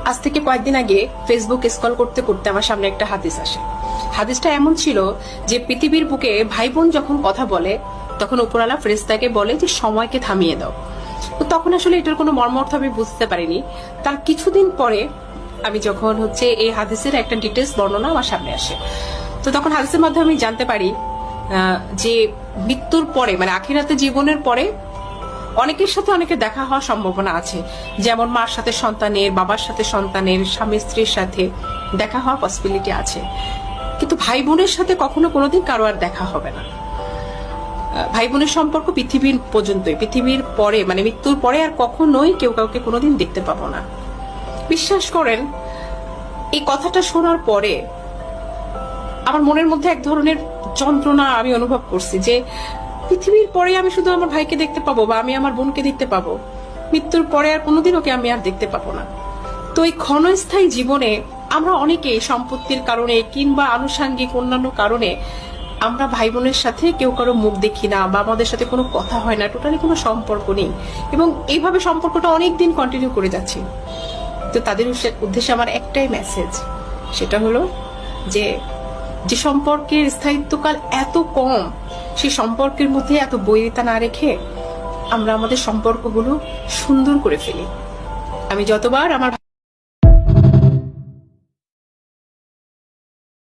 আজ থেকে কয়েকদিন আগে ফেসবুক স্ক্রল করতে করতে আমার সামনে একটা হাদিস আসে। হাদিসটা এমন ছিল যে পৃথিবীর বুকে ভাই বোন যখন কথা বলে তখন উপরওয়ালা ফেরেশতাকে বলে যে সময়কে থামিয়ে দাও। তো তখন আসলে এটার কোনো মর্মার্থ আমি বুঝতে পারিনি। তার কিছুদিন পরে আমি যখন এই হাদিসের একটা ডিটেলস বর্ণনা আমার সামনে আসে, তো তখন হাদিসের মাধ্যমে আমি জানতে পারি যে মৃত্যুর পরে মানে আখিরাতে জীবনের পরে অনেকের সাথে অনেকের দেখা হওয়ার সম্ভাবনা আছে। যেমন মার সাথে সন্তানের, বাবার সাথে সন্তানের, স্বামী স্ত্রীর সাথে দেখা হওয়ার পসিবিলিটি আছে, কিন্তু ভাই বোনের সাথে কখনো কোনোদিন কারো আর দেখা হবে না। ভাই বোনের সম্পর্ক পৃথিবীর পর্যন্তই, পৃথিবীর পরে মানে মৃত্যুর পরে আর কখনোই কেউ কাউকে কোনোদিন দেখতে পাবো না। বিশ্বাস করেন, এই কথাটা শোনার পরে আমার মনের মধ্যে এক ধরনের যন্ত্রণা আমি অনুভব করছি যে পৃথিবীর পরে আমি শুধু আমার ভাইকে দেখতে পাবো বা আমি আমার বোনকে দেখতে পাবো, মৃত্যুর পরে আর কোনোদিন ওকে আমি আর দেখতে পাবো না। তো এই ক্ষণস্থায়ী জীবনে আমরা অনেকে সম্পত্তির কারণে কিংবা আনুষাঙ্গিক অন্যান্য কারণে আমরা ভাই বোনের সাথে কেউ কারো মুখ দেখি না বা আমাদের সাথে কোনো কথা হয় না, টোটালি কোনো সম্পর্ক নেই, এবং এইভাবে সম্পর্কটা অনেকদিন কন্টিনিউ করে যাচ্ছি। তো তাদের উদ্দেশ্যে আমার একটাই মেসেজ, সেটা হলো যে যে সম্পর্কের স্থায়িত্বকাল এত কম, সেই সম্পর্কের মধ্যে এত বৈরিতা না রেখে আমরা আমাদের সম্পর্কগুলো সুন্দর করে ফেলি। আমি যতবার আমার